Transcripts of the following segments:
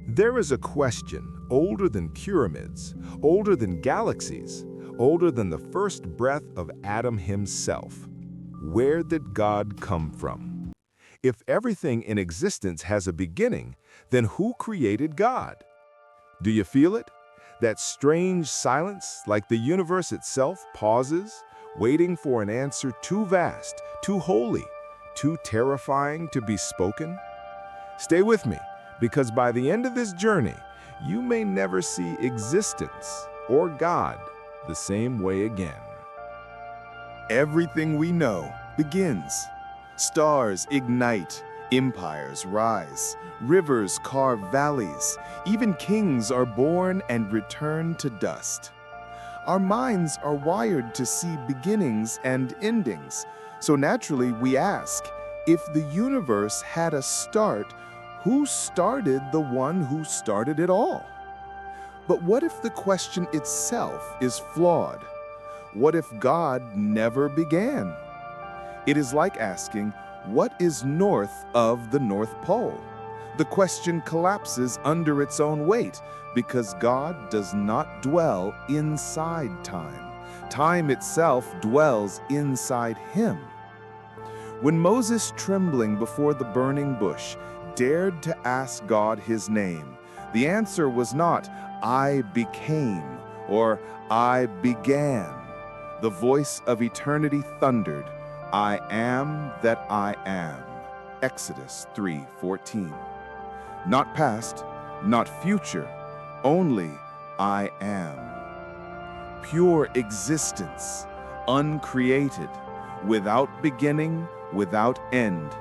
There is a question older than pyramids, older than galaxies, older than the first breath of Adam himself. Where did God come from? If everything in existence has a beginning, then who created God? Do you feel it? That strange silence, like the universe itself pauses, waiting for an answer too vast, too holy, too terrifying to be spoken? Stay with me, because by the end of this journey, you may never see existence or God the same way again. Everything we know begins. Stars ignite, empires rise, rivers carve valleys, even kings are born and return to dust. Our minds are wired to see beginnings and endings, so naturally we ask, if the universe had a start, who started the one who started it all? But what if the question itself is flawed? What if God never began? It is like asking, what is north of the North Pole? The question collapses under its own weight because God does not dwell inside time. Time itself dwells inside him. When Moses, trembling before the burning bush, dared to ask God his name, the answer was not, I became, or I began. The voice of eternity thundered, I am that I am. Exodus 3:14. Not past, not future, only I am. Pure existence, uncreated, without beginning, without end.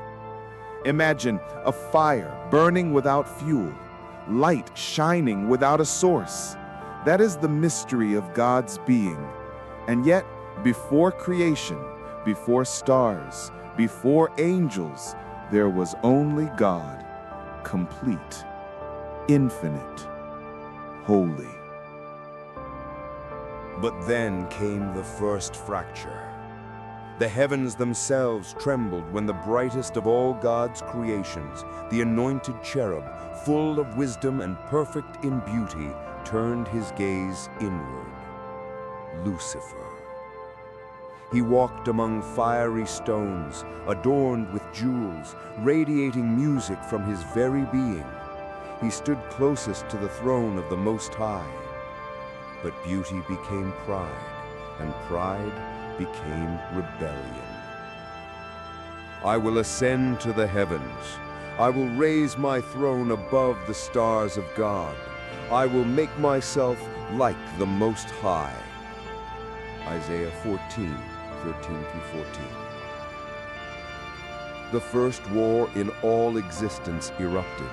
Imagine a fire burning without fuel, light shining without a source. That is the mystery of God's being. And yet, before creation, before stars, before angels, there was only God, complete, infinite, holy. But then came the first fracture. The heavens themselves trembled when the brightest of all God's creations, the anointed cherub, full of wisdom and perfect in beauty, turned his gaze inward. Lucifer. He walked among fiery stones, adorned with jewels, radiating music from his very being. He stood closest to the throne of the Most High. But beauty became pride, and pride became rebellion. I will ascend to the heavens. I will raise my throne above the stars of God. I will make myself like the Most High. Isaiah 14:13-14. The first war in all existence erupted.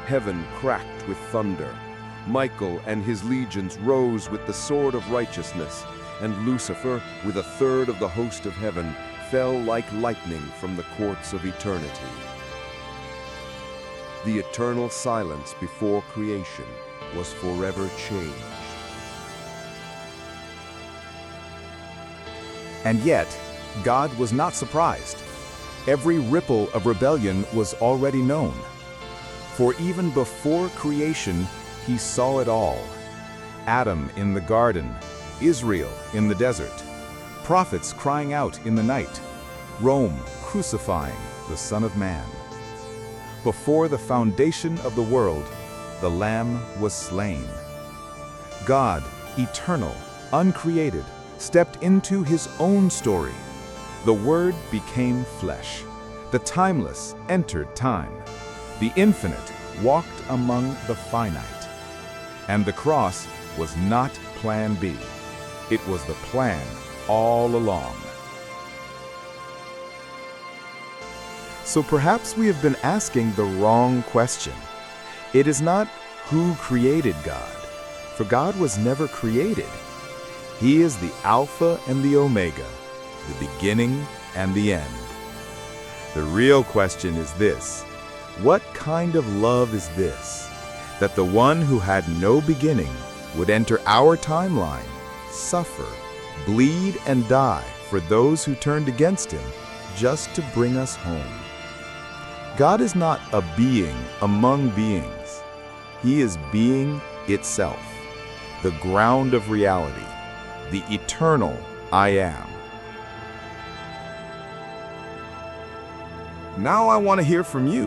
Heaven cracked with thunder. Michael and his legions rose with the sword of righteousness, and Lucifer, with a third of the host of heaven, fell like lightning from the courts of eternity. The eternal silence before creation was forever changed. And yet, God was not surprised. Every ripple of rebellion was already known. For even before creation, he saw it all. Adam in the garden, Israel in the desert, prophets crying out in the night, Rome crucifying the Son of Man. Before the foundation of the world, the Lamb was slain. God, eternal, uncreated, stepped into his own story. The Word became flesh. The timeless entered time. The infinite walked among the finite. And the cross was not plan B. It was the plan all along. So perhaps we have been asking the wrong question. It is not who created God, for God was never created. He is the Alpha and the Omega, the beginning and the end. The real question is this: what kind of love is this, that the one who had no beginning would enter our timeline, suffer, bleed, and die for those who turned against him just to bring us home? God is not a being among beings. He is being itself, the ground of reality, the eternal I am. Now I want to hear from you.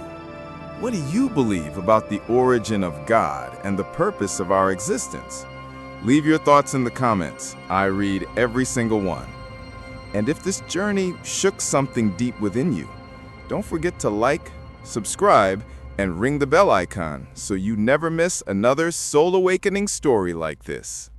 What do you believe about the origin of God and the purpose of our existence? Leave your thoughts in the comments. I read every single one. And if this journey shook something deep within you, don't forget to like, subscribe, and ring the bell icon so you never miss another soul awakening story like this.